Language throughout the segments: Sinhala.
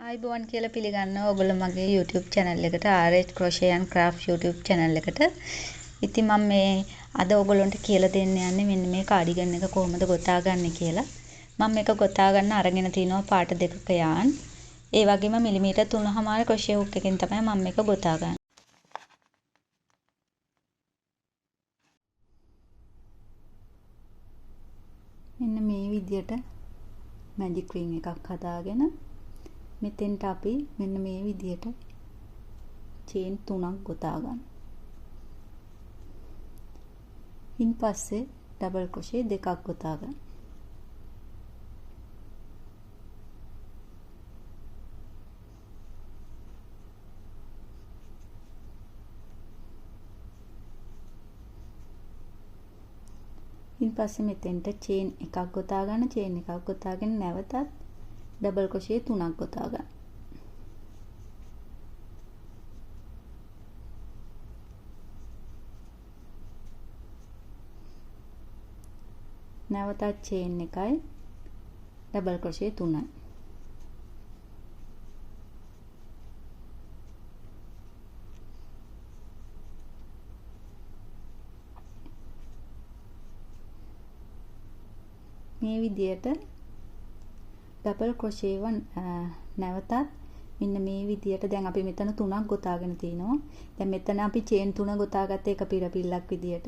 ආයිබෝවන් කියලා පිළිගන්නවා ඔයගොල්ලෝ මගේ YouTube channel එකට RH Crochet and Craft YouTube channel එකට. ඉතින් මම මේ අද ඔයගොල්ලන්ට කියලා දෙන්න යන්නේ මෙන්න මේ කාඩිගන් එක කොහොමද ගොතා ගන්න කියලා. මම මේක ගොතා ගන්න අරගෙන තිනවා පාට දෙකක යාන්. ඒ වගේම මිලිමීටර් 3.5 crochet hook එකකින් තමයි මම මේක ගොතා ගන්නේ. මෙන්න මේ විදියට magic ring එකක් හදාගෙන මෙතෙන්ට අපි මෙන්න මේ විදියට චේන් 3ක් ගොතා ගන්න. ඉන් පස්සේ ඩබල් ක්‍රොෂේ දෙකක් ගොතා ගන්න. ඉන් පස්සේ මෙතෙන්ට චේන් එකක් ගොතා ගන්න. චේන් එකක් ගොතාගෙන නැවතත් ඩබල් ක්‍රොෂේ 3ක් ගොතා ගන්න. නැවතත් චේන් එකයි ඩබල් ක්‍රොෂේ 3යි. මේ විදියට ඩබල් ක්‍රොෂේ නැවතත් මෙන්න මේ විදියට දැන් අපි මෙතන 3ක් ගොතාගෙන තිනවා. දැන් මෙතන අපි චේන් 3 ගොතාගත්ත එක පිරපිල්ලක් විදියට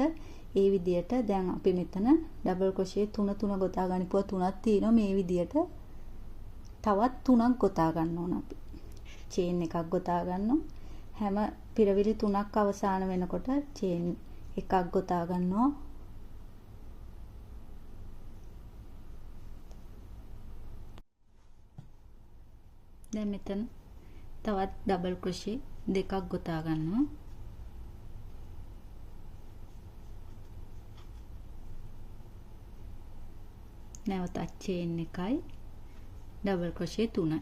ඒ විදියට දැන් අපි මෙතන ඩබල් ක්‍රොෂේ 3 ගොතා ගනිපුවා 3ක් තියෙනවා. මේ විදියට තවත් 3ක් ගොතා ගන්න ඕන අපි. චේන් එකක් ගොතා ගන්නවා. හැම පිරවිලි 3ක් අවසාන වෙනකොට චේන් එකක් ගොතා ගන්නවා. දැන් මෙතන තවත් ඩබල් ක්‍රොෂේ දෙකක් ගොතා ගන්නවා. නැවතත් චේන් එකයි ඩබල් ක්‍රොෂේ 3යි.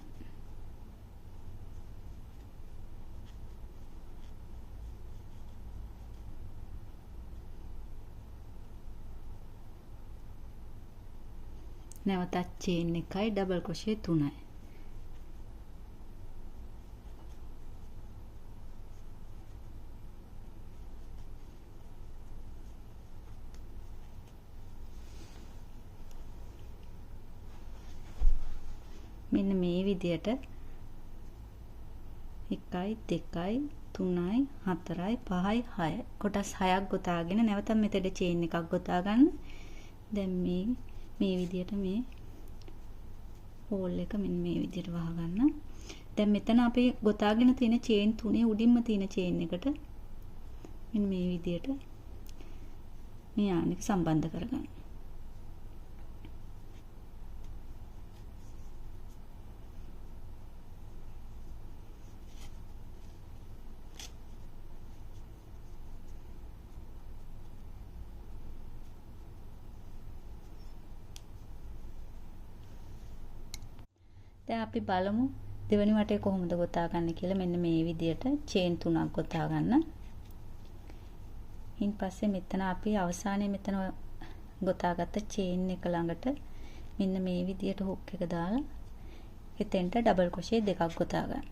නැවතත් චේන් එකයි ඩබල් ක්‍රොෂේ 3යි. මෙන්න මේ විදියට 1යි 2යි 3යි 4යි 5යි 6යි කොටස් 6ක් ගොතාගෙන නැවත මෙතන චේන් එකක් ගොතා ගන්න. දැන් මේ විදියට මේ හෝල් එක මෙන්න මේ විදියට වහ ගන්න. දැන් මෙතන අපි ගොතාගෙන තියෙන චේන් 3 උඩින්ම තියෙන චේන් එකට මෙන්න මේ විදියට මේ යාන් එක සම්බන්ධ කරගන්න. දැන් අපි බලමු දෙවෙනි වටේ කොහොමද ගොතා ගන්න කියලා. මෙන්න මේ විදියට චේන් 3ක් ගොතා ගන්න. ඊන් පස්සේ මෙතන අපි අවසානයේ මෙතන ගොතාගත්ත චේන් එක ළඟට මෙන්න මේ විදියට හුක් එක දාලා එතෙන්ට ඩබල් ක්‍රොෂේ දෙකක් ගොතා ගන්න.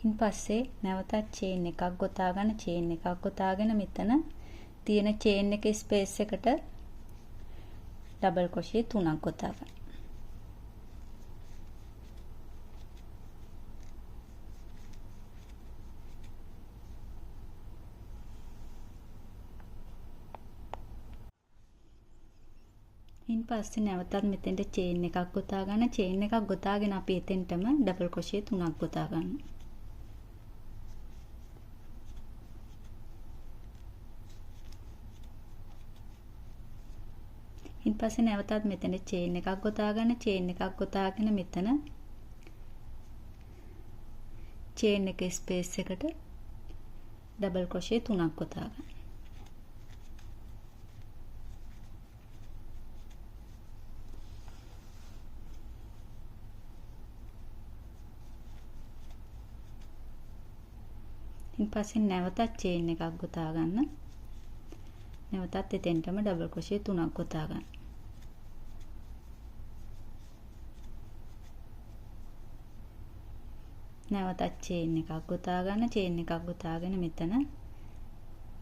ඉන් පස්සේ නැවතත් චේන් එකක් ගොතා ගන්න. චේන් එකක් ගොතාගෙන මෙතන තියෙන චේන් එකේ ස්පේස් එකට ඩබල් ක්‍රොෂේ 3ක් ගොතා ගන්න. ඉන් පස්සේ නැවතත් මෙතෙන්ට චේන් එකක් ගොතා ගන්න. චේන් එකක් ගොතාගෙන අපි එතෙන්ටම ඩබල් ක්‍රොෂේ 3ක් ගොතා ගන්න. ඉන් පස්සේ නැවතත් මෙතන චේන් එකක් ගොතා ගන්න. චේන් එකක් ගොතාගෙන මෙතන චේන් එකේ ස්පේස් එකට ඩබල් ක්‍රොෂේ 3ක් ගොතා ගන්න. පස්සේ නැවතත් චේන් එකක් ගොතා ගන්න. නැවතත් එතෙන්ටම ඩබල් ක්‍රොෂේ 3ක් ගොතා ගන්න. නැවතත් චේන් එකක් ගොතා ගන්න. චේන් එකක් ගොතාගෙන මෙතන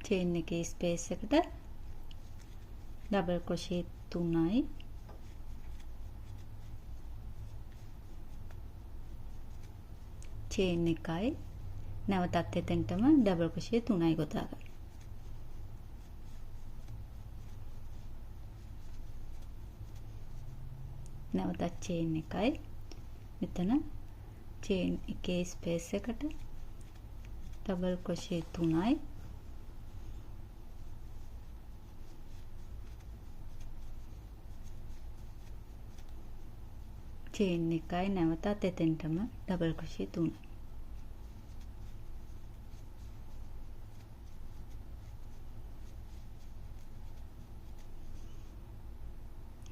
චේන් එකේ ස්පේස් එකට ඩබල් ක්‍රොෂේ 3යි චේන් එකයි නැවතත් එතෙන්ටම ඩබල් ක්‍රොෂේ 3යි ගොතා ගන්න. නැවතත් චේන් එකයි මෙතන චේන් එකේ ස්පේස් එකට ඩබල් ක්‍රොෂේ 3යි චේන් එකයි නැවතත් එතෙන්ටම ඩබල් ක්‍රොෂේ 3යි.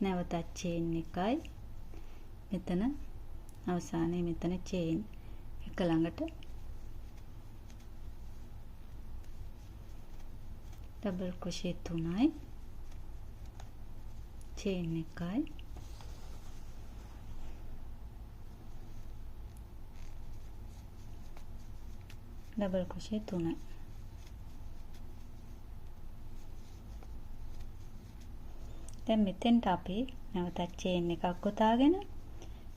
නැවතත් චේන් එකයි මෙතන අවසානයේ මෙතන චේන් එක ළඟට ඩබල් ක්‍රොෂේ 3යි චේන් එකයි ඩබල් ක්‍රොෂේ 3යි. දැන් මෙතෙන්ට අපි නැවතත් චේන් එකක් ගොතාගෙන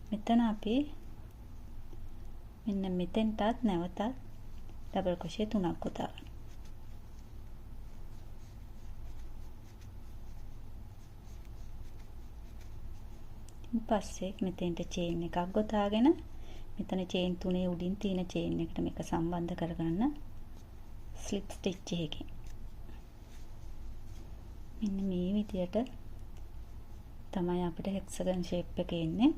මෙතන අපි මෙන්න මෙතෙන්ටත් නැවතත් ඩබල් ක්‍රොෂේ 3ක් ගොතා ගන්න. ඊපස්සේ මෙතෙන්ට චේන් එකක් ගොතාගෙන මෙතන චේන් 3 උඩින් තියෙන චේන් එකට මේක සම්බන්ධ කරගන්න ස්ලිප් ස්ටිච් එකකින්. මෙන්න මේ විදියට තමයි අපිට හෙක්සගන් ෂේප් එකේ එන්නේ.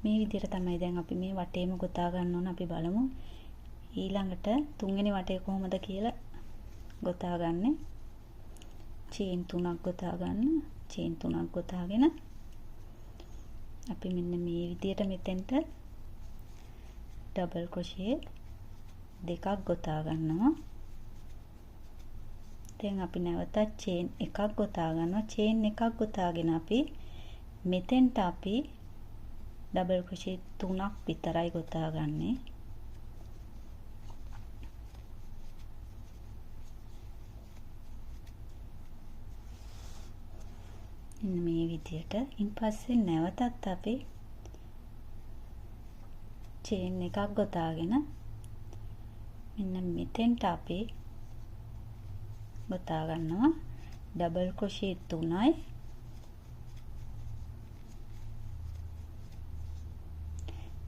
මේ විදියට තමයි දැන් අපි මේ වටේම ගොතා ගන්න ඕන. අපි බලමු ඊළඟට තුන්වෙනි වටේ කොහොමද කියලා ගොතා ගන්න. චේන් 3ක් ගොතා ගන්න. චේන් 3ක් ගොතාගෙන අපි මෙන්න මේ විදියට මෙතෙන්ට ඩබල් ක්‍රොෂේ 2ක් ගොතා ගන්නවා. දැන් අපි නැවතත් චේන් එකක් ගොතා ගන්නවා. චේන් එකක් ගොතාගෙන අපි මෙතෙන්ට අපි ඩබල් ක්‍රොෂේ 3ක් විතරයි ගොතා ගන්නේ. මේ විදියට ඊපස්සේ නැවතත් අපි චේන් එකක් ගොතාගෙන මෙන්න මෙතෙන්ට අපි ගොතා ගන්නවා ඩබල් ක්‍රොෂේ 3යි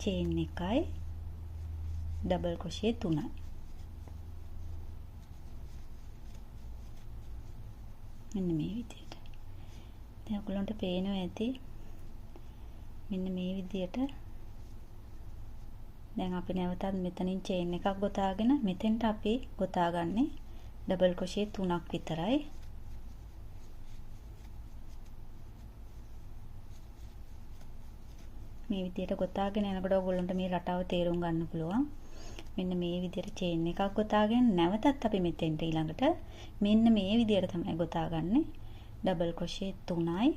චේන් එකයි ඩබල් ක්‍රොෂේ 3යි. මෙන්න මේ විදියට. දැන් ඔයගොල්ලන්ට පේනවා ඇති මෙන්න මේ විදියට. දැන් අපි නැවතත් මෙතනින් චේන් එකක් ගොතාගෙන මෙතෙන්ට අපි ගොතාගන්නේ ඩබල් ක්‍රොෂේ 3ක් විතරයි. මේ විදියට ගොතාගෙන යනකොට ඔයගොල්ලන්ට මේ රටාව තේරුම් ගන්න පුළුවන්. මෙන්න මේ විදියට චේන් එකක් ගොතාගෙන නැවතත් අපි මෙතෙන්ට ඊළඟට මෙන්න මේ විදියට තමයි ගොතාගන්නේ ඩබල් ක්‍රොෂේ 3යි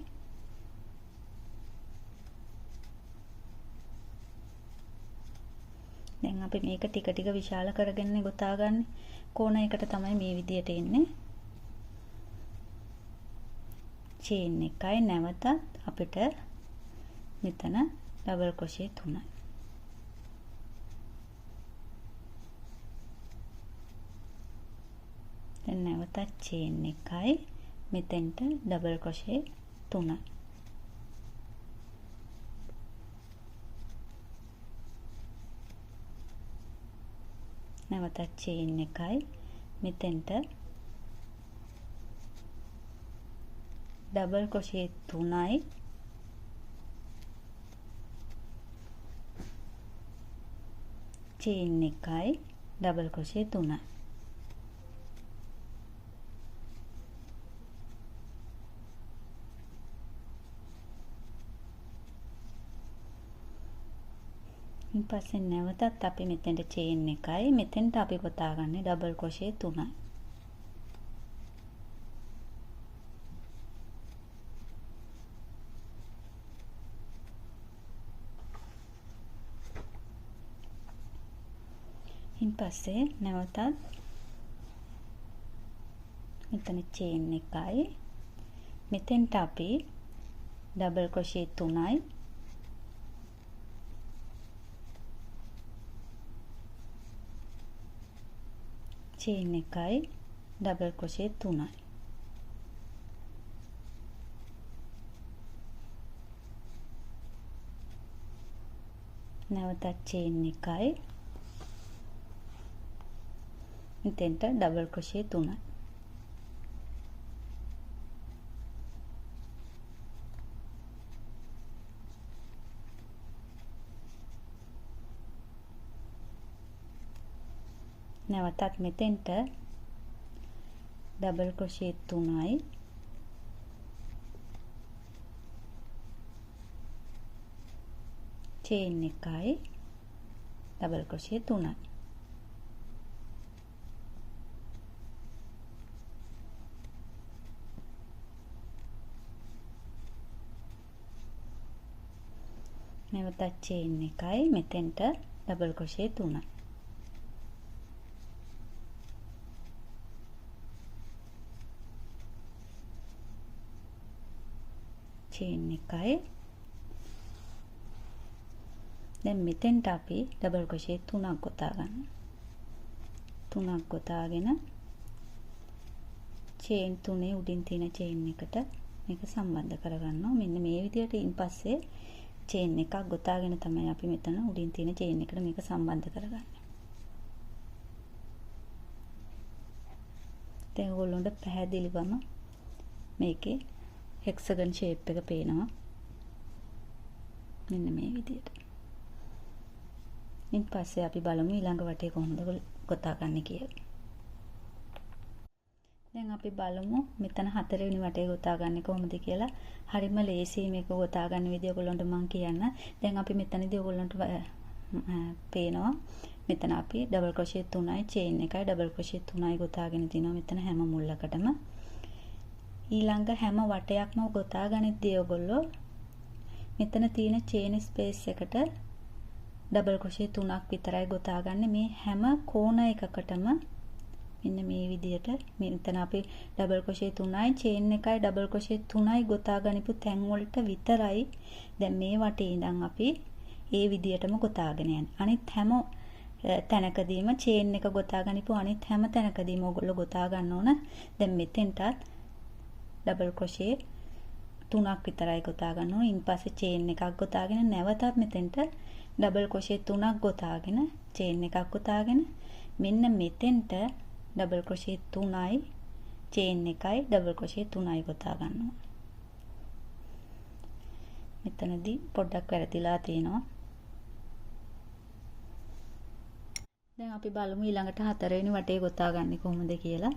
දැන් අපි මේක ටික ටික විශාල කරගෙන ගොතාගන්නේ කෝණයකට තමයි මේ විදියට එන්නේ. චේන් එකයි නැවතත් අපිට මෙතන ඩබල් ක්‍රොෂේ 3යි. දැන් නැවතත් චේන් එකයි මෙතෙන්ට ඩබල් ක්‍රොෂේ 3යි. නැවතත් චේන් එකයි මෙතෙන්ට ඩබල් ක්‍රොෂේ 3යි චේන් එකයි ඩබල් ක්‍රොෂේ 3යි. ඉන් පස්සේ නැවතත් අපි මෙතෙන්ට චේන් එකයි මෙතෙන්ට අපි ගොතාගන්නේ ඩබල් ක්‍රොෂේ 3යි. ඉන් පස්සේ නැවතත් මෙතන චේන් එකයි මෙතෙන්ට අපි ඩබල් ක්‍රොෂේ 3යි චේන් එකයි ඩබල් ක්‍රොෂේ 3යි. නැවතත් චේන් එකයි මෙතෙන්ට ඩබල් ක්‍රොෂේ 3යි. නැවතත් මෙතෙන්ට ඩබල් ක්‍රොෂේ 3යි චේන් එකයි ඩබල් ක්‍රොෂේ 3යි. නැවතත් චේන් එකයි මෙතෙන්ට ඩබල් ක්‍රොෂේ 3යි. චේන් එකයි දැන් මෙතෙන්ට අපි ඩබල් ක්‍රොෂේ 3ක් ගොතා ගන්න. 3ක් ගොතාගෙන චේන් 3 උඩින් තියෙන චේන් එකට මේක සම්බන්ධ කරගන්නවා. මෙන්න මේ විදිහට ඉන් පස්සේ චේන් එකක් ගොතාගෙන තමයි අපි මෙතන උඩින් තියෙන චේන් එකට මේක සම්බන්ධ කරගන්නේ. දැන් ඔයගොල්ලන්ට පැහැදිලිවම මේකේ හෙක්සගන් ෂේප් එක පේනවා. මෙන්න මේ විදිහට. ඉන් පස්සේ අපි බලමු ඊළඟ වටේ කොහොමද ගොතා ගන්න කියලා. දැන් අපි බලමු මෙතන 4 වෙනි වටේ ගොතා ගන්න කොහොමද කියලා. හරිම ලේසියි මේක ගොතා ගන්න විදිය ඔයගොල්ලන්ට මම කියන්න. දැන් අපි මෙතනදී ඔයගොල්ලන්ට පේනවා මෙතන අපි ඩබල් ක්‍රොෂේ 3යි චේන් එකයි ඩබල් ක්‍රොෂේ 3යි ගොතාගෙන තිනවා මෙතන හැම මුල්ලකටම. ඊළඟ හැම වටයක්ම ගොතා ගනිද්දී ඔයගොල්ලෝ මෙතන තියෙන චේන් ස්පේස් එකට ඩබල් ක්‍රොෂේ 3ක් විතරයි ගොතා ගන්න. මේ හැම කෝණ එකකටම මෙන්න මේ විදිහට මෙතන අපි ඩබල් ක්‍රොෂේ 3යි චේන් එකයි ඩබල් ක්‍රොෂේ 3යි ගොතා ගනිපු තැන් වලට විතරයි දැන් මේ වටේ ඉඳන් අපි ඒ විදිහටම ගොතාගෙන යන්නේ. අනිත් හැම තැනකදීම චේන් එක ගොතා ගනිපු අනිත් හැම තැනකදීම ඔයගොල්ලෝ ගොතා ගන්න ඕන. දැන් මෙතෙන්ටත් ඩබල් ක්‍රොෂේ 3ක් විතරයි ගොතා ගන්න ඕන. ඉන් පස්සේ චේන් එකක් ගොතාගෙන නැවතත් මෙතෙන්ට ඩබල් ක්‍රොෂේ 3ක් ගොතාගෙන චේන් එකක් ගොතාගෙන මෙන්න මෙතෙන්ට ඩබල් ක්‍රොෂේ 3යි චේන් එකයි ඩබල් ක්‍රොෂේ 3යි ගොතා ගන්නවා. මෙතනදී පොඩ්ඩක් වැරදිලා තියෙනවා. දැන් අපි බලමු ඊළඟට 4 වෙනි වටේ ගොතා ගන්න කොහොමද කියලා.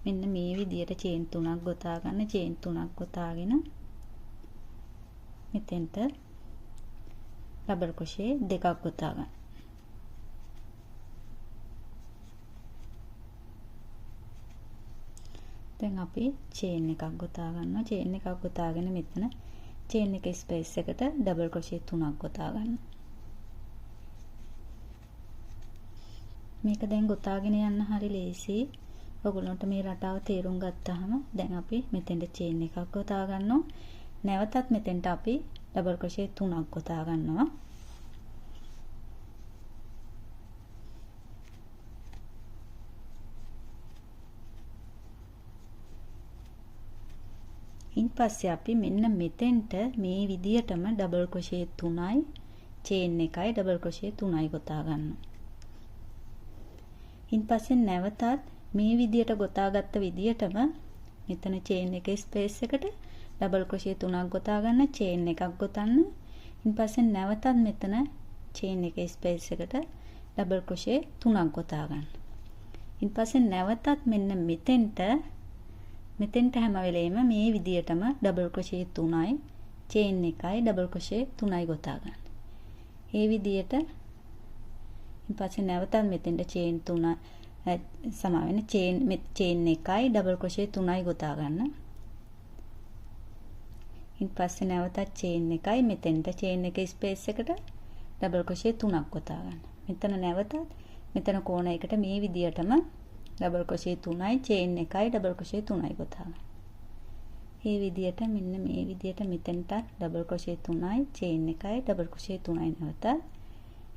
මෙන්න මේ විදියට චේන් 3ක් ගොතා ගන්න. චේන් 3ක් ගොතාගෙන මෙතෙන්ට ඩබල් ක්‍රොෂේ 2ක් ගොතා ගන්න. දැන් අපි චේන් එකක් ගොතා ගන්නවා. චේන් එකක් ගොතාගෙන මෙතන චේන් එක ස්පේස් එකට ඩබල් ක්‍රොෂේ 3ක් ගොතා ගන්න. මේක දැන් ගොතාගෙන යන්න හරි ලේසියි. ඔයගොල්ලන්ට මේ රටාව තේරුම් ගත්තාම දැන් අපි මෙතෙන්ට චේන් එකක් ගොතා ගන්නවා. නැවතත් මෙතෙන්ට අපි ඩබල් ක්‍රොෂේ 3ක් ගොතා ගන්නවා. ඉන් පස්සේ අපි මෙන්න මෙතෙන්ට මේ විදියටම ඩබල් ක්‍රොෂේ 3යි චේන් එකයි ඩබල් ක්‍රොෂේ 3යි ගොතා ගන්නවා. ඉන් පස්සේ නැවතත් මේ විදියට ගොතාගත්ත විදියටම මෙතන චේන් එකේ ස්පේස් එකට ඩබල් ක්‍රොෂේ 3ක් ගොතා ගන්න, චේන් එකක් ගොතන්න. ඉන් පස්සේ නැවතත් මෙතන චේන් එකේ ස්පේස් එකට ඩබල් ක්‍රොෂේ 3ක් ගොතා ගන්න. ඉන් පස්සේ නැවතත් මෙන්න මෙතෙන්ට හැම වෙලේම මේ විදියටම ඩබල් ක්‍රොෂේ 3යි චේන් එකයි ඩබල් ක්‍රොෂේ 3යි ගොතා ගන්න. මේ විදියට පස්සේ නැවතත් මෙතෙන්ට චේන් 3 සමා වෙන චේන් එකයි ඩබල් ක්‍රොෂේ 3යි ගොතා ගන්න. ඊට පස්සේ නැවතත් චේන් එකයි මෙතෙන්ට චේන් එක ස්පේස් එකට ඩබල් ක්‍රොෂේ 3ක් ගොතා ගන්න. මෙතන නැවතත් මෙතන කෝණ එකට මේ විදියටම ඩබල් ක්‍රොෂේ 3යි චේන් එකයි ඩබල් ක්‍රොෂේ 3යි ගොතා ගන්න. මේ විදියට මෙන්න මේ විදියට මෙතෙන්ට ඩබල් ක්‍රොෂේ 3යි චේන් එකයි ඩබල් ක්‍රොෂේ 3යි නැවතත්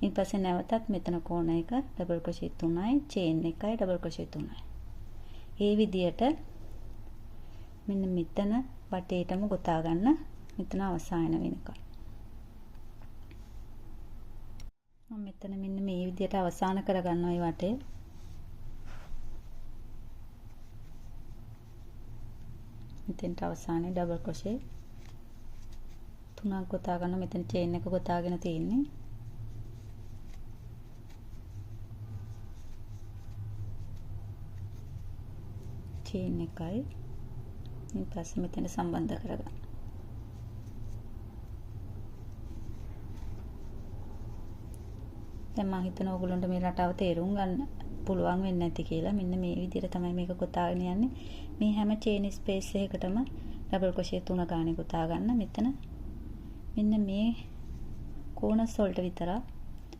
ඊට පස්සේ නැවතත් මෙතන කෝණ එක ඩබල් ක්‍රොෂේ 3යි චේන් එකයි ඩබල් ක්‍රොෂේ 3යි. මේ විදියට මෙන්න මෙතන වටේටම ගොතා ගන්න මෙතන අවසාන වෙනකම්. මම මෙතන මෙන්න මේ විදියට අවසාන කරගන්නවා මේ වටේ. මෙතෙන්ට අවසානයේ ඩබල් ක්‍රොෂේ 3ක් ගොතා ගන්න. මෙතන චේන් එක ගොතාගෙන තියෙන්නේ. චේන් එකයි ඊට පස්සේ මෙතන සම්බන්ධ කරගන්න. දැන් මම හිතන ඕගොල්ලන්ට මේ රටාව තේරුම් ගන්න පුළුවන් වෙන්නේ නැති කියලා. මෙන්න මේ විදිහට තමයි මේක ගොතාගෙන යන්නේ. මේ හැම චේන් ස්පේස් එකකටම ඩබල් ක්‍රොෂේ 3 ගානේ ගොතා ගන්න. මෙතන මෙන්න මේ කෝනස් වලට විතර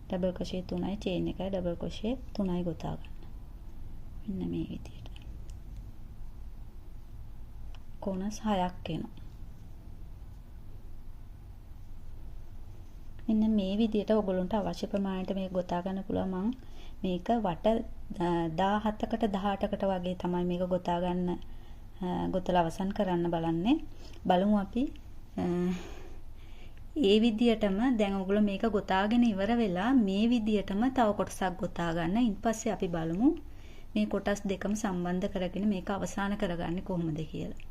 ඩබල් ක්‍රොෂේ 3යි චේන් එකයි ඩබල් ක්‍රොෂේ 3යි ගොතා ගන්න. මෙන්න මේ විදිහට. කෝනස් 6ක් එනවා. මෙන්න මේ විදිහට ඔයගොල්ලන්ට අවශ්‍ය ප්‍රමාණයට මේක ගොතා ගන්න පුළුවන්. මම මේක වට 17කට 18කට වගේ තමයි මේක ගොතා ගන්න ගොතලා අවසන් කරන්න බලන්නේ. බලමු අපි ඒ විදිහටම දැන් ඔයගොල්ලෝ මේක ගොතාගෙන ඉවර වෙලා මේ විදිහටම තව කොටසක් ගොතා ගන්න. ඊට පස්සේ අපි බලමු මේ කොටස් දෙකම සම්බන්ධ කරගෙන මේක අවසන් කරගන්නේ කොහොමද කියලා.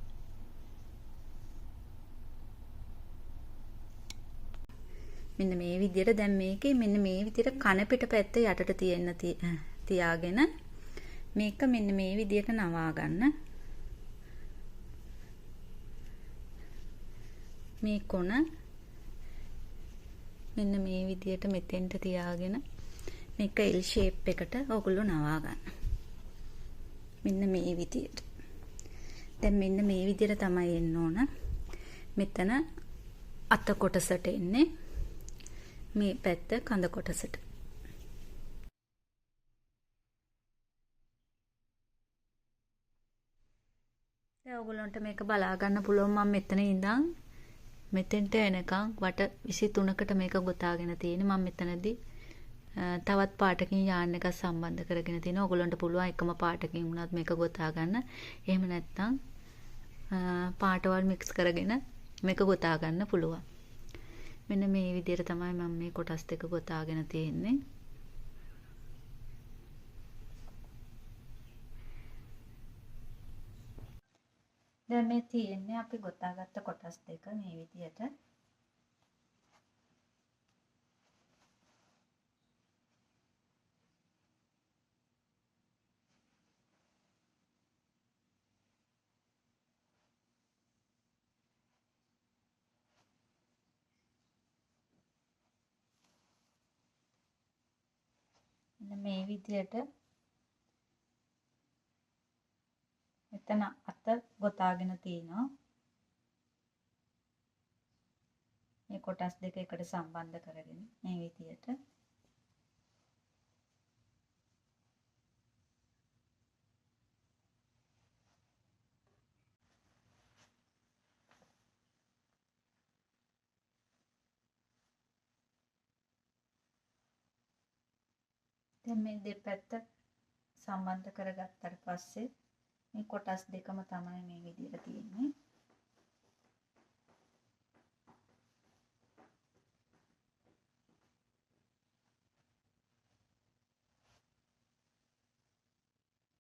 මෙන්න මේ විදිහට දැන් මේකේ මෙන්න මේ විදිහට කන පිට පැත්ත යටට තියෙන්න තියාගෙන මේක මෙන්න මේ විදිහට නවා ගන්න. මේ කොන මෙන්න මේ විදිහට මෙතෙන්ට තියාගෙන මේක L shape එකට ඔයගොල්ලෝ නවා ගන්න. මෙන්න මේ විදිහට. දැන් මෙන්න මේ විදිහට තමයි එන්න ඕන. මෙතන අත කොටසට එන්නේ. මේ පැත්ත කඳ කොටසට. දැන් ඔයගොල්ලන්ට මේක බලා ගන්න පුළුවන්. මම මෙතන ඉඳන් මෙතෙන්ට එනකන් වට 23කට මේක ගොතාගෙන තියෙන්නේ. මම මෙතනදී තවත් පාටකින් යාන් එකක් සම්බන්ධ කරගෙන තියෙනවා. ඔයගොල්ලන්ට පුළුවන් එකම පාටකින් වුණත් මේක ගොතා ගන්න. එහෙම නැත්නම් පාටවල් මික්ස් කරගෙන මේක ගොතා ගන්න පුළුවන්. මෙන්න මේ විදිහට තමයි මම මේ කොටස් දෙක ගොතාගෙන තියෙන්නේ. දැන් මේ තියෙන්නේ අපි ගොතාගත්ත කොටස් දෙක මේ විදිහට. මේ විදිහට මෙතන අත ගොතාගෙන තිනවා. මේ කොටස් දෙක එකට සම්බන්ධ කරගෙන මේ විදිහට දැන් මේ දෙපැත්ත සම්බන්ධ කරගත්තාට පස්සේ මේ කොටස් දෙකම තමයි මේ විදිහට තියෙන්නේ.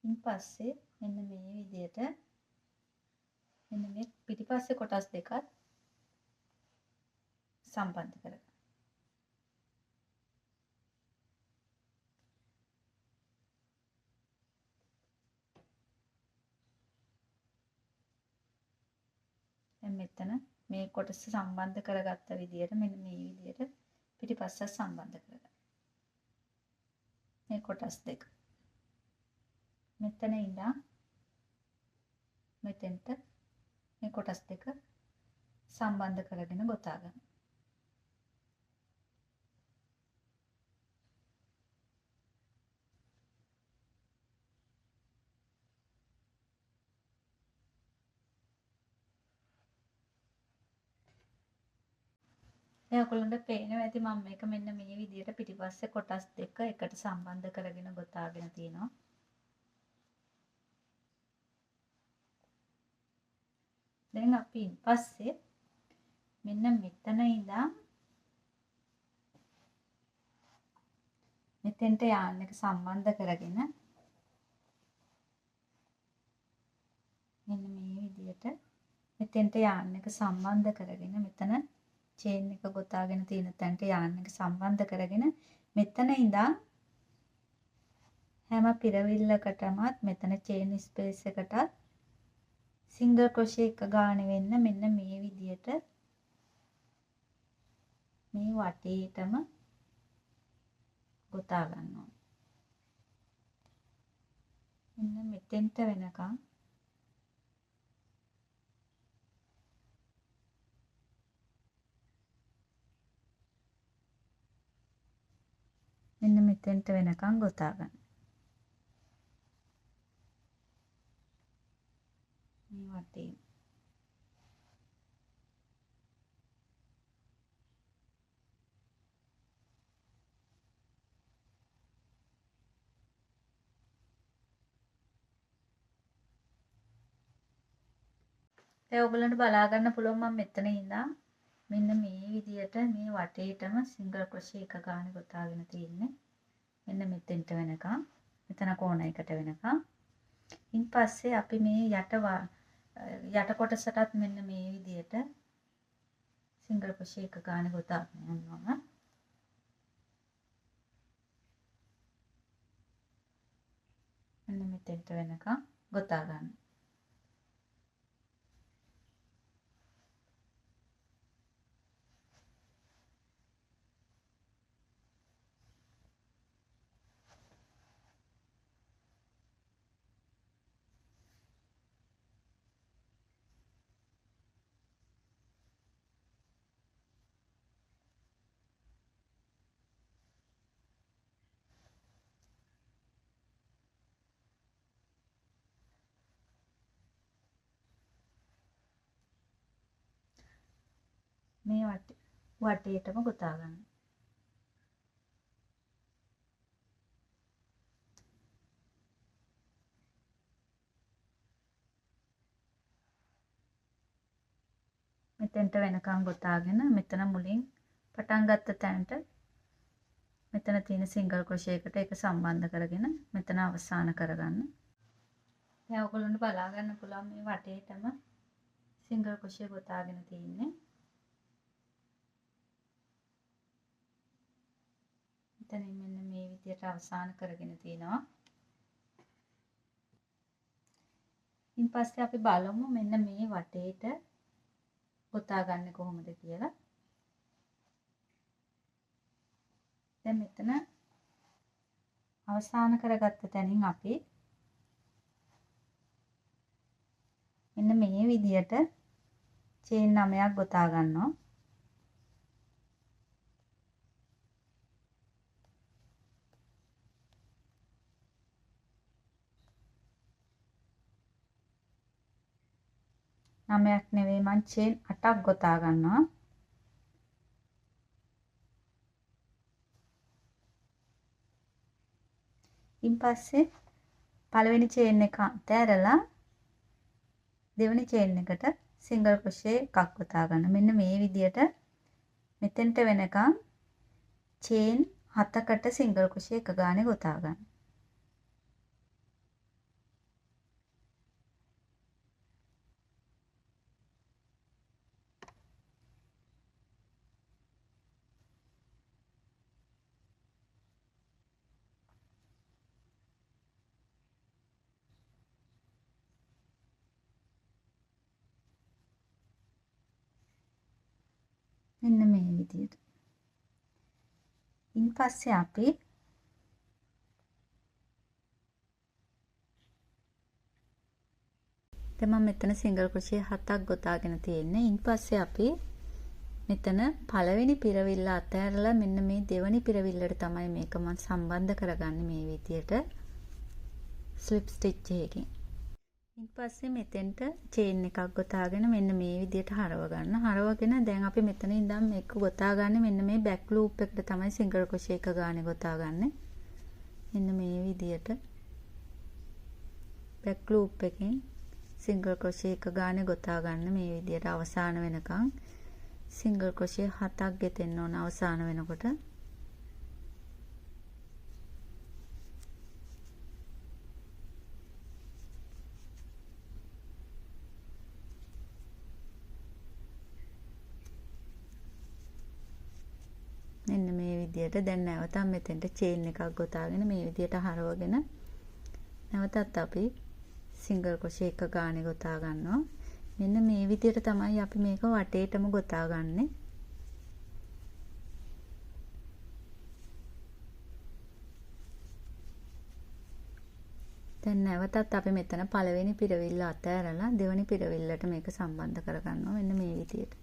ඉන් පස්සේ මෙන්න මේ විදිහට මෙන්න මේ පිටිපස්සේ කොටස් දෙකත් සම්බන්ධ කරගන්න. දැන් මෙතන මේ කොටස සම්බන්ධ කරගත්ත විදිහට මෙන්න මේ විදිහට පිටිපස්සට සම්බන්ධ කරගන්න. මේ කොටස් දෙක මෙතන ඉඳන් මෙතෙන්ට මේ කොටස් දෙක සම්බන්ධ කරගෙන ගොතා ගන්න. දැන් ඔයගොල්ලන්ට පේනවා ඇති මම මේක මෙන්න මේ විදිහට පිටිපස්සේ කොටස් දෙක එකට සම්බන්ධ කරගෙන ගොතාගෙන තියෙනවා. දැන් අපි පස්සේ මෙන්න මෙතන ඉඳන් මෙතෙන්ට යාන් එක සම්බන්ධ කරගෙන මෙන්න මේ විදිහට මෙතෙන්ට යාන් එක සම්බන්ධ කරගෙන මෙතන චේන් එක ගොතාගෙන තියෙන තැනට යාන් එක සම්බන්ධ කරගෙන මෙතන ඉඳන් හැම පිරවිල්ලකටමත් මෙතන චේන් ස්පේස් එකටත් සිංගල් ක්‍රොෂේ එක ගාන වෙන්න මෙන්න මේ විදිහට මේ වටේටම ගොතා ගන්න ඕනේ. මෙන්න මෙතෙන්ට වෙනකන් මෙන්න මෙතෙන්ට වෙනකන් ගොතා ගන්න. මේ වටේ දැන් ඔයගලන්ට බලා ගන්න පුළුවන් මම මෙතන ඉඳන් මෙන්න මේ විදියට මේ වටේටම සිංගල් ක්‍රොෂේ එක ගාන ගොතාගෙන තියෙන්නේ. මෙන්න මෙතෙන්ට වෙනකන් මෙතන කෝණ එකට වෙනකන්. ඉන් පස්සේ අපි මේ යට කොටසටත් මෙන්න මේ විදියට සිංගල් ක්‍රොෂේ එක ගාන ගොතාගෙන යනවා. මෙන්න මෙතෙන්ට වෙනකන් ගොතා ගන්න. මේ වටේටම ගොතා ගන්න. මෙතෙන්ට වෙනකන් ගොතාගෙන මෙතන මුලින් පටන් ගත්ත තැනට මෙතන තියෙන සිංගල් ක්‍රොෂේ එකට ඒක සම්බන්ධ කරගෙන මෙතන අවසන් කරගන්න. දැන් ඔයගොල්ලන්ට බලා ගන්න පුළුවන් මේ වටේටම සිංගල් ක්‍රොෂේ ගොතාගෙන තියෙන්නේ. මෙතනින් මෙන්න මේ විදියට අවසන් කරගෙන තිනවා. ඉන් පස්සේ අපි බලමු මෙන්න මේ වටේට ගොතා ගන්න කොහොමද කියලා. දැන් මෙතන අවසන් කරගත්ත තැනින් අපි මෙන්න මේ විදියට චේන් 9ක් ගොතා ගන්නවා. නමයක් නෙවෙයි මං චේන් 8ක් ගොතා ගන්නවා. ඉන් පස්සේ පළවෙනි චේන් එක අතහැරලා දෙවෙනි චේන් එකට සිංගල් ක්‍රොෂේ එකක් ගොතා ගන්න. මෙන්න මේ විදියට මෙතෙන්ට වෙනකන් චේන් 7කට සිංගල් ක්‍රොෂේ එක ගානේ ගොතා ගන්න. මෙන්න මේ විදියට. ඉන් පස්සේ අපි දැන් මම මෙතන සිංගල් ක්‍රොෂේ 7ක් ගොතාගෙන තියෙන්නේ. ඊපස්සේ අපි මෙතන පළවෙනි පිරවිල්ල අතහැරලා මෙන්න මේ දෙවෙනි පිරවිල්ලට තමයි මේක මම සම්බන්ධ කරගන්නේ මේ විදියට ස්ලිප් ස්ටිච් එකකින්. ඊපස්සේ මෙතෙන්ට චේන් එකක් ගොතාගෙන මෙන්න මේ විදියට හරව ගන්න. හරවගෙන දැන් අපි මෙතන ඉඳන් මේක ගොතාගන්නේ මෙන්න මේ බෑක් ලූප් එකට තමයි සිංගල් ක්‍රොෂේ එක ගානේ ගොතාගන්නේ. මෙන්න මේ විදියට බෑක් ලූප් එකෙන් සිංගල් ක්‍රොෂේ එක ගානේ ගොතාගන්න මේ විදියට අවසාන වෙනකන් සිංගල් ක්‍රොෂේ 7ක් ගෙතෙන්න ඕන අවසාන වෙනකොට. මෙන්න මේ විදියට දැන් නැවතත් මෙතෙන්ට චේන් එකක් ගොතාගෙන මේ විදියට හරවගෙන නැවතත් අපි සිංගල් ක්‍රොෂේ එක ගානේ ගොතා ගන්නවා. මෙන්න මේ විදියට තමයි අපි මේක වටේටම ගොතා ගන්නෙ. දැන් නැවතත් අපි මෙතන පළවෙනි පිරවිල්ල අතහැරලා දෙවෙනි පිරවිල්ලට මේක සම්බන්ධ කරගන්නවා. මෙන්න මේ විදියට.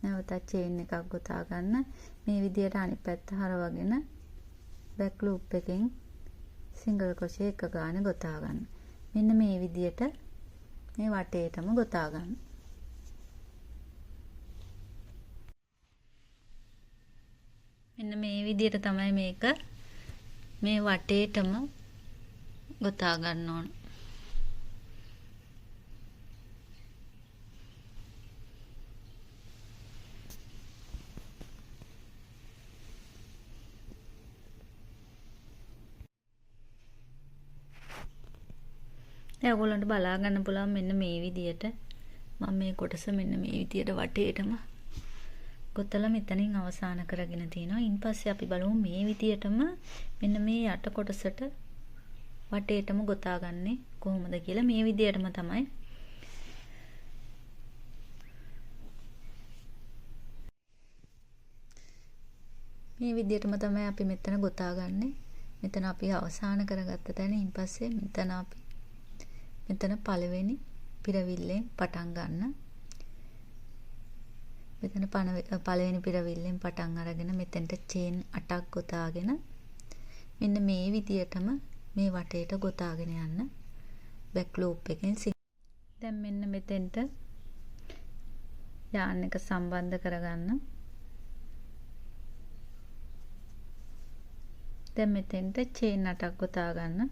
නැවතත් චේන් එකක් ගොතා ගන්න. මේ විදියට අනිත් පැත්ත හරවගෙන බෑක් ලූප් එකෙන් සිංගල් ක්‍රොෂේ එක ගානේ ගොතා ගන්න. මෙන්න මේ විදියට මේ වටේටම ගොතා ගන්න. මෙන්න මේ විදියට තමයි මේක මේ වටේටම ගොතා ගන්න ඕන. දැන් ඔයගොල්ලන්ට බලා ගන්න පුළුවන් මෙන්න මේ විදියට මම මේ කොටස මෙන්න මේ විදියට වටේටම ගොතලා මෙතනින් අවසන් කරගෙන තිනවා. ඊපස්සේ අපි බලමු මේ විදියටම මෙන්න මේ යට කොටසට වටේටම ගොතාගන්නේ කොහොමද කියලා. මේ විදියටම තමයි අපි මෙතන ගොතාගන්නේ. මෙතන අපි අවසන් කරගත්ත තැන ඊපස්සේ මෙතන පළවෙනි පිරවිල්ලෙන් පටන් ගන්න. මෙතන පළවෙනි පිරවිල්ලෙන් පටන් අරගෙන මෙතෙන්ට චේන් 8ක් ගොතාගෙන මෙන්න මේ විදියටම මේ වටේට ගොතාගෙන යන්න බෑක් ලූප් එකෙන්. දැන් මෙන්න මෙතෙන්ට යාන් එක සම්බන්ධ කරගන්න. දැන් මෙතෙන්ට චේන් 8ක් ගොතා ගන්න.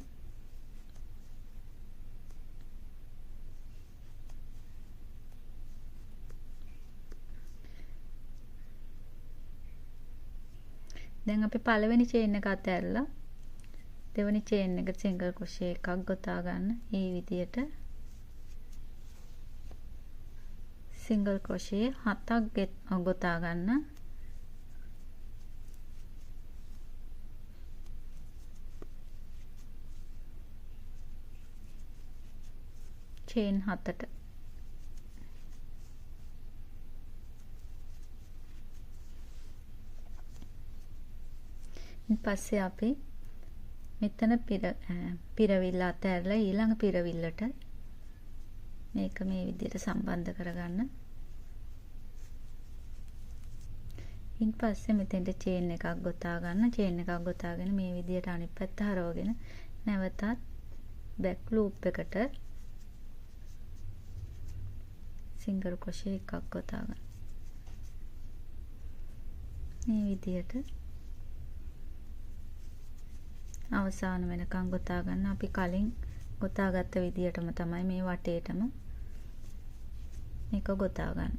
දැන් අපි පළවෙනි චේන් එක අතහැරලා දෙවෙනි චේන් එකට සිංගල් ක්‍රොෂේ එකක් ගොතා ගන්න. මේ විදියට සිංගල් ක්‍රොෂේ 7ක් ගොතා ගන්න. චේන් 7ට ඊපස්සේ අපි මෙතන පිරවිල්ල අතහැරලා ඊළඟ පිරවිල්ලට මේක මේ විදිහට සම්බන්ධ කරගන්න. ඊපස්සේ මෙතෙන්ට චේන් එකක් ගොතා ගන්න. චේන් එකක් ගොතාගෙන මේ විදිහට අනිත් පැත්ත හරවගෙන නැවතත් බෑක් ලූප් එකට සිංගල් ක්‍රොෂේ එකක් ගොතා ගන්න. මේ විදිහට අවසාන වෙනකන් ගොතා ගන්න. අපි කලින් ගොතාගත්ත විදියටම තමයි මේ වටේටම මේක ගොතා ගන්න.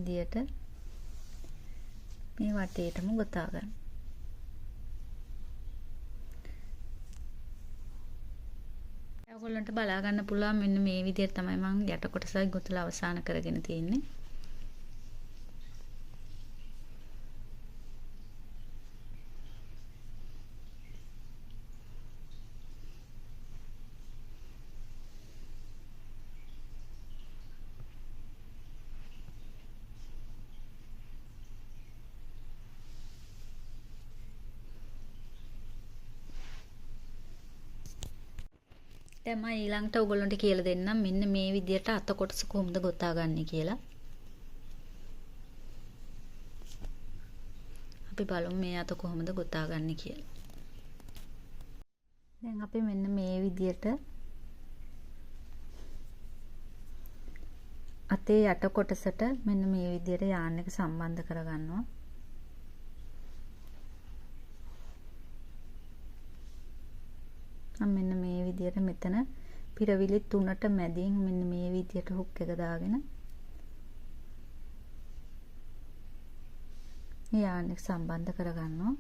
විදියට මේ වටේටම ගොතා ගන්න. ඔයගොල්ලන්ට බලා ගන්න පුළුවන් මෙන්න මේ විදියට තමයි මම යට කොටසයි ගොතලා අවසන් කරගෙන තියෙන්නේ. දැන් මම ඊළඟට ඔයගොල්ලන්ට කියලා දෙන්නම් මෙන්න මේ විදියට අත කොටස කොහොමද ගොතාගන්නේ කියලා. අපි බලමු මේ අත කොහොමද ගොතාගන්නේ කියලා. දැන් අපි මෙන්න මේ විදියට අතේ යට කොටසට මෙන්න මේ විදියට යාන් එක සම්බන්ධ කරගන්නවා. මෙන්න මේ විදියට මෙතන පිරවිලි තුනට මැදින් මෙන්න මේ විදියට හුක් එක දාගෙන යාන් එක සම්බන්ධ කරගන්නවා.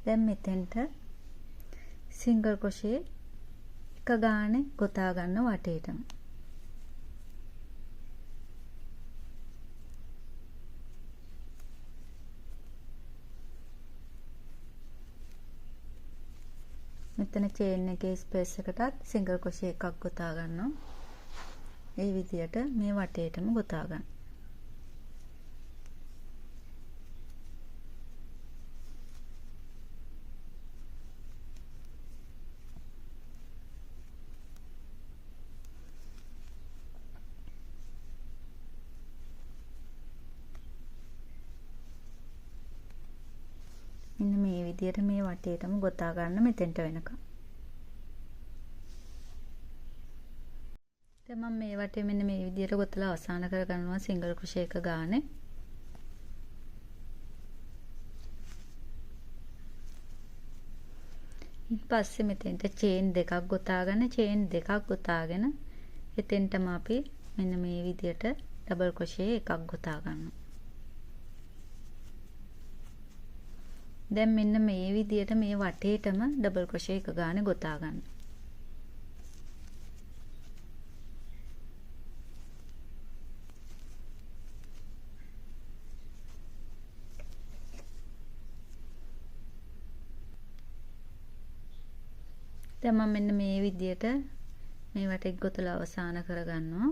දැන් මෙතෙන්ට සිංගල් ක්‍රොෂේ එක ගානේ ගොතා ගන්න වටේටම. මෙතන චේන් එකේ ස්පේස් එකටත් සිංගල් ක්‍රොෂේ එකක් ගොතා ගන්නවා. මේ විදියට මේ වටේටම ගොතා ගන්න. මෙන්න මේ විදියට මේ වටේටම ගොතා ගන්න මෙතෙන්ට වෙනකම්. දැන් මම මේ වටේ මෙන්න මේ විදියට ගොතලා අවසන් කර ගන්නවා සිංගල් ක්‍රොෂේ එක ගානේ. ඊට පස්සේ මෙතෙන්ට චේන් දෙකක් ගොතාගෙන චේන් දෙකක් ගොතාගෙන එතෙන්ටම අපි මෙන්න මේ විදියට ඩබල් ක්‍රොෂේ එකක් ගොතා ගන්නවා. දැන් මෙන්න මේ විදියට මේ වටේටම ඩබල් ක්‍රොෂේ එක ගානේ ගොතා ගන්න. දැන් මම මෙන්න මේ විදියට මේ වටේ ගොතලා අවසන් කරගන්නවා.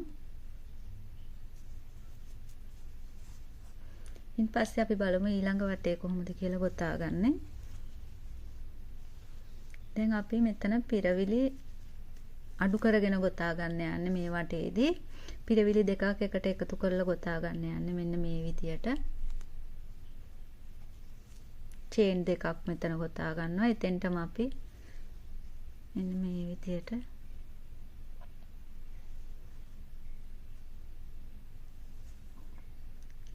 ඊට පස්සේ අපි බලමු ඊළඟ වටේ කොහොමද කියලා ගොතාගන්නේ. දැන් අපි මෙතන පිරවිලි අඩු කරගෙන ගොතා ගන්න යන්නේ මේ වටේදී. පිරවිලි දෙකක් එකට එකතු කරලා ගොතා ගන්න යන්නේ මෙන්න මේ විදියට. චේන් දෙකක් මෙතන ගොතා ගන්නවා. එතෙන්ටම අපි මෙන්න මේ විදියට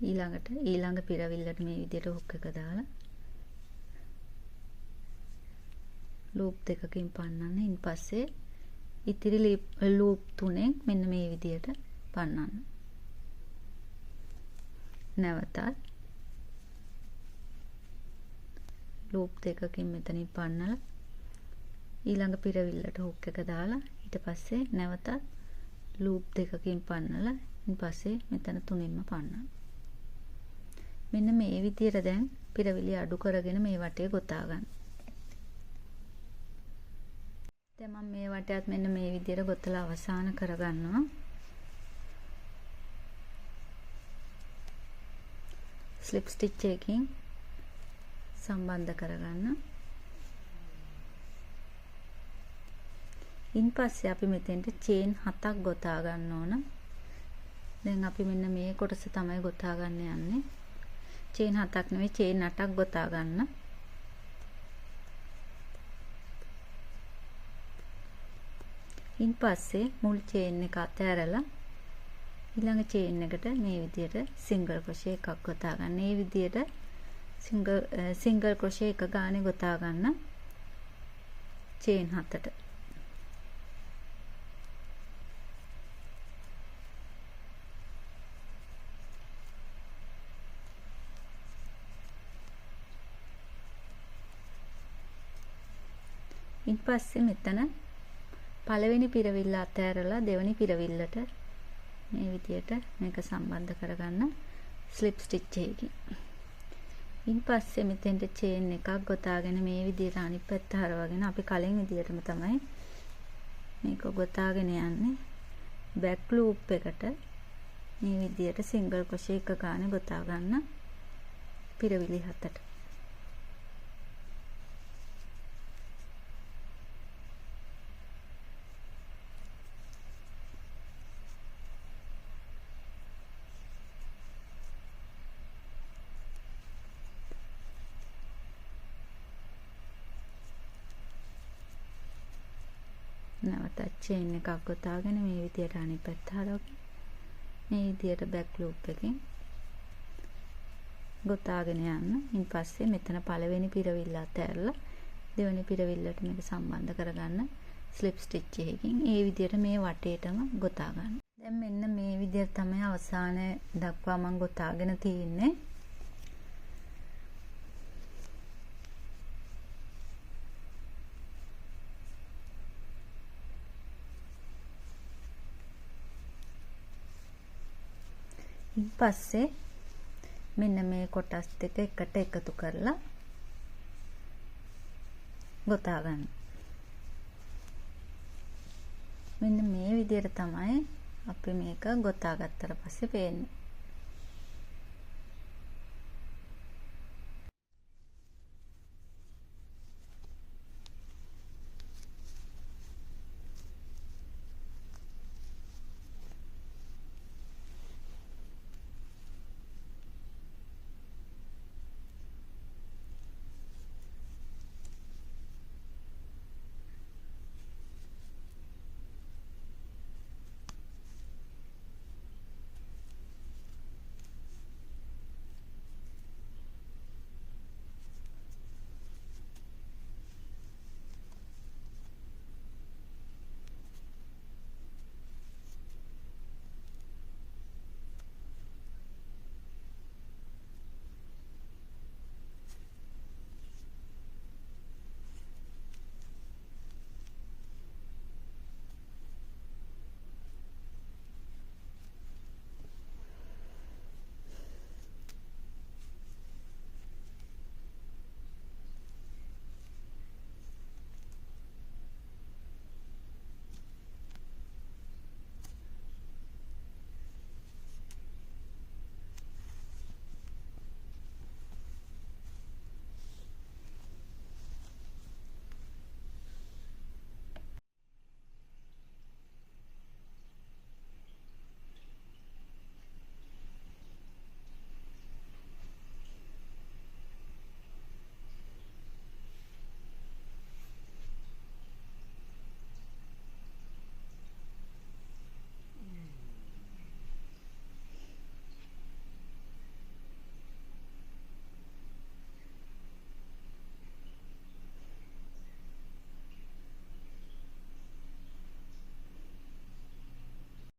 ඊළඟ පිරවිල්ලට මේ විදියට හුක් එක දාලා ලූප් දෙකකින් පන්නන්න. ඊට පස්සේ ඉතිරි ලූප් තුනෙන් මෙන්න මේ විදියට පන්නන්න. නැවතත් ලූප් දෙකකින් මෙතනින් පන්නලා ඊළඟ පිරවිල්ලට හුක් එක දාලා ඊට පස්සේ නැවතත් ලූප් දෙකකින් පන්නලා ඊට පස්සේ මෙතන තුනින්ම පන්නන්න. මෙන්න මේ විදියට දැන් පිරවිලි අඩු කරගෙන මේ වටේ ගොතා ගන්න. දැන් මම මේ වටයත් මෙන්න මේ විදියට ගොතලා අවසන් කරගන්නවා. ස්ලිප් ස්ටිච් එකකින් සම්බන්ධ කරගන්න. ඉන් පස්සේ අපි මෙතෙන්ට චේන් 7ක් ගොතා ගන්න ඕන. දැන් අපි මෙන්න මේ කොටස තමයි ගොතා ගන්න යන්නේ. චේන් 7ක් නෙවෙයි චේන් 8ක් ගොතා ගන්න. ඉන් පස්සේ මුල් චේන් එක අතහැරලා ඊළඟ චේන් එකට මේ විදියට සිංගල් ක්‍රොෂේ එකක් ගොතා ගන්න. මේ විදියට සිංගල් ක්‍රොෂේ එක ගානේ ගොතා ගන්න චේන් 7ට. ඊට පස්සේ මෙතන පළවෙනි පිරවිල්ල අතෑරලා දෙවෙනි පිරවිල්ලට මේ විදියට මේක සම්බන්ධ කරගන්න ස්ලිප් ස්ටිච් එකකින්. ඊට පස්සේ මෙතෙන්ට චේන් එකක් ගොතාගෙන මේ විදියට අනිත් පැත්ත හරවගෙන අපි කලින් විදියටම තමයි මේක ගොතාගෙන යන්නේ. බෑක් ලූප් එකට මේ විදියට සිංගල් ක්‍රොෂේ එක ගානේ ගොතා ගන්න පිරවිලි 7ට. නැවතත් චේන් එකක් ගොතාගෙන මේ විදියට අනිත් පැත්ත හරවගෙන මේ විදියට බෑක් ලූප් එකකින් ගොතාගෙන යන්න. ඊට පස්සේ මෙතන පළවෙනි පිරවිල්ල අතහැරලා දෙවෙනි පිරවිල්ලට මේක සම්බන්ධ කරගන්න ස්ලිප් ස්ටිච් එකකින් ඒ විදියට මේ වටේටම ගොතා ගන්න. දැන් මෙන්න මේ විදියට තමයි අවසානයේ දක්වා මම ගොතාගෙන තියෙන්නේ. ඊට පස්සේ මෙන්න මේ කොටස් දෙක එකට එකතු කරලා ගොතා ගන්න. මෙන්න මේ විදිහට තමයි අපි මේක ගොතා ගත්තට පස්සේ පේන්නේ.